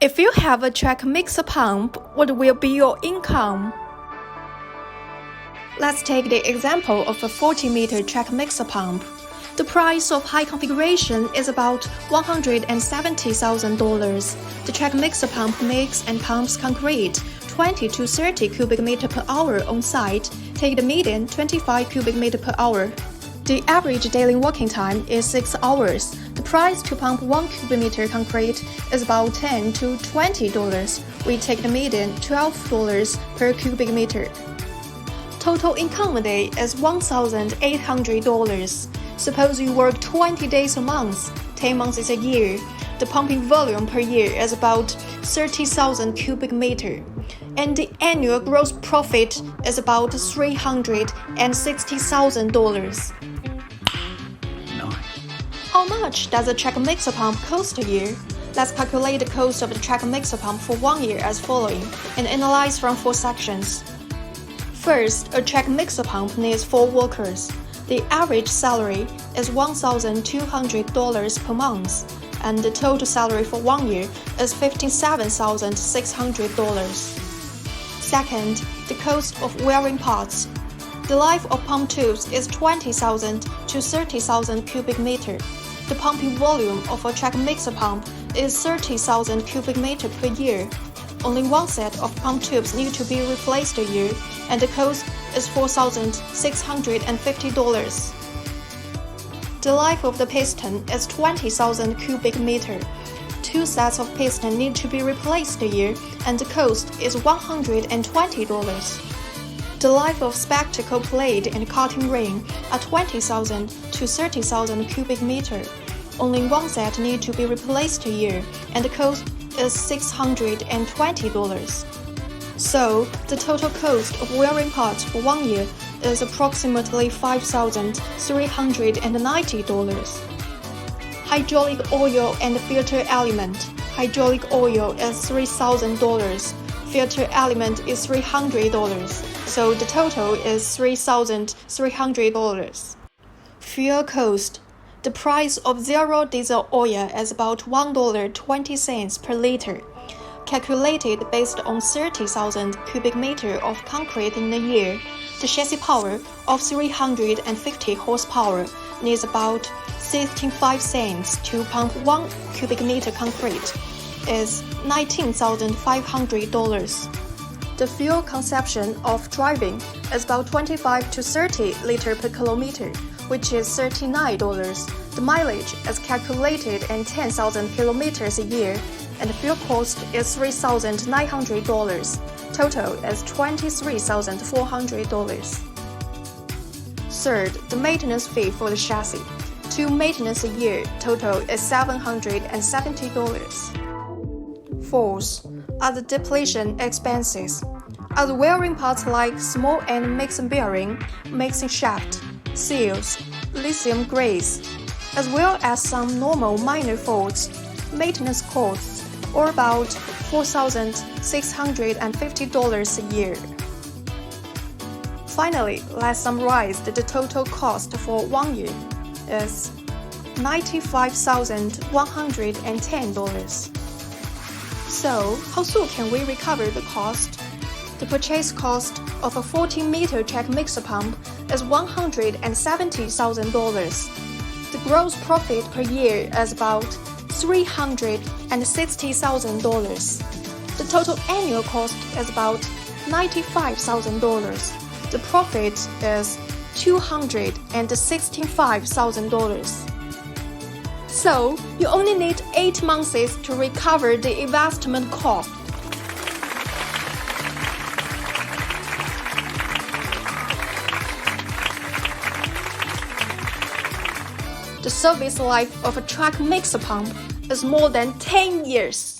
If you have a track mixer pump, what will be your income? Let's take the example of a 40-meter track mixer pump. The price of high configuration is about $170,000. The track mixer pump makes and pumps concrete 20 to 30 cubic meter per hour on site. Take the median 25 cubic meter per hour. The average daily working time is 6 hours. The price to pump 1 cubic meter concrete is about $10 to $20. We take the median $12 per cubic meter. Total income a day is $1,800. Suppose you work 20 days a month, 10 months is a year. The pumping volume per year is about 30,000 cubic meter, and the annual gross profit is about $360,000. How much does a track mixer pump cost a year? Let's calculate the cost of the track mixer pump for 1 year as following and analyze from 4 sections. First, a track mixer pump needs 4 workers. The average salary is $1,200 per month, and the total salary for 1 year is $57,600. Second, the cost of wearing parts. The life of pump tubes is 20,000 to 30,000 cubic meter. The pumping volume of a track mixer pump is 30,000 cubic meter per year. Only one set of pump tubes need to be replaced a year, and the cost is $4,650. The life of the piston is 20,000 cubic meter. 2 sets of piston need to be replaced a year, and the cost is $120. The life of spectacle plate and cutting ring are 20,000 to 30,000 cubic meter. Only one set need to be replaced a year, and the cost is $620. So, the total cost of wearing parts for 1 year is approximately $5,390. Hydraulic oil and filter element. Hydraulic oil is $3,000. Filter element is $300. So the total is $3,300. Fuel cost. The price of zero diesel oil is about $1.20 per liter. Calculated based on 30,000 cubic meter of concrete in a year, the chassis power of 350 horsepower needs about 65 cents to pump 1 cubic meter concrete, is $19,500. The fuel consumption of driving is about 25 to 30 liters per kilometer, which is $39. The mileage is calculated in 10,000 kilometers a year, and the fuel cost is $3,900. Total is $23,400. Third, the maintenance fee for the chassis. 2 maintenance a year, total is $770. Fourth, other depletion expenses. Other wearing parts like small and mixing bearing, mixing shaft, seals, lithium grease, as well as some normal minor faults. Maintenance costs are about $4,650 a year. Finally, let's summarize the total cost for 1 year is $95,110. So, how soon can we recover the cost? The purchase cost of a 40-meter track mixer pump is $170,000. The gross profit per year is about $360,000. The total annual cost is about $95,000. The profit is $265,000. So, you only need 8 months to recover the investment cost. The service life of a track mixer pump is more than 10 years.